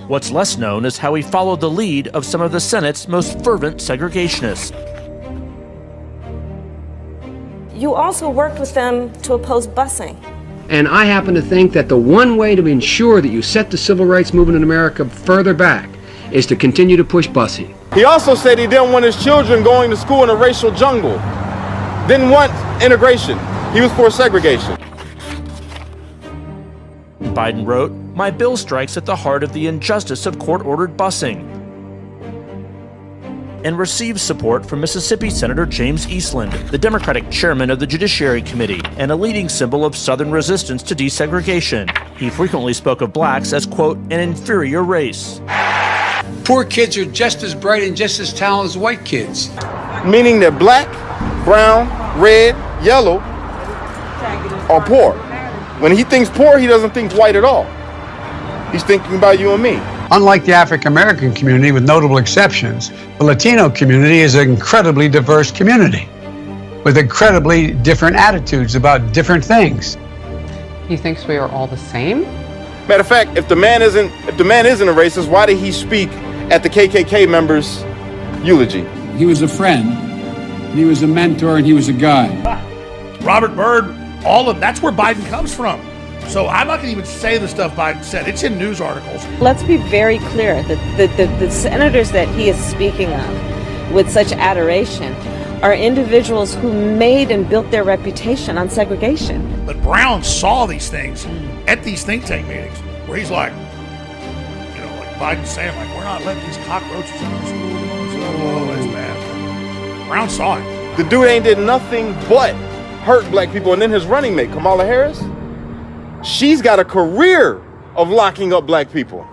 What's less known is how he followed the lead of some of the Senate's most fervent segregationists. You also worked with them to oppose busing. And I happen to think that the one way to ensure that you set the civil rights movement in America further back is to continue to push busing. He also said he didn't want his children going to school in a racial jungle. Didn't want integration. He was for segregation. Biden wrote, "My bill strikes at the heart of the injustice of court-ordered busing," and receives support from Mississippi Senator James Eastland, the Democratic chairman of the Judiciary Committee and a leading symbol of Southern resistance to desegregation. He frequently spoke of blacks as, quote, an inferior race. Poor kids are just as bright and just as talented as white kids. Meaning that black, brown, red, yellow are poor. When he thinks poor, he doesn't think white at all. He's thinking about you and me. Unlike the African American community, with notable exceptions, the Latino community is an incredibly diverse community with incredibly different attitudes about different things. He thinks we are all the same? Matter of fact, if the man isn't a racist, why did he speak at the KKK members' eulogy? He was a friend, he was a mentor, and he was a guy. Robert Byrd, that's where Biden comes from. So I'm not going to even say the stuff Biden said. It's in news articles. Let's be very clear that the senators that he is speaking of with such adoration are individuals who made and built their reputation on segregation. But Brown saw these things at these think tank meetings where he's like, like Biden's saying, like, we're not letting these cockroaches in the school. Oh, that's bad. Brown saw it. The dude ain't did nothing but hurt black people. And then his running mate, Kamala Harris, she's got a career of locking up black people.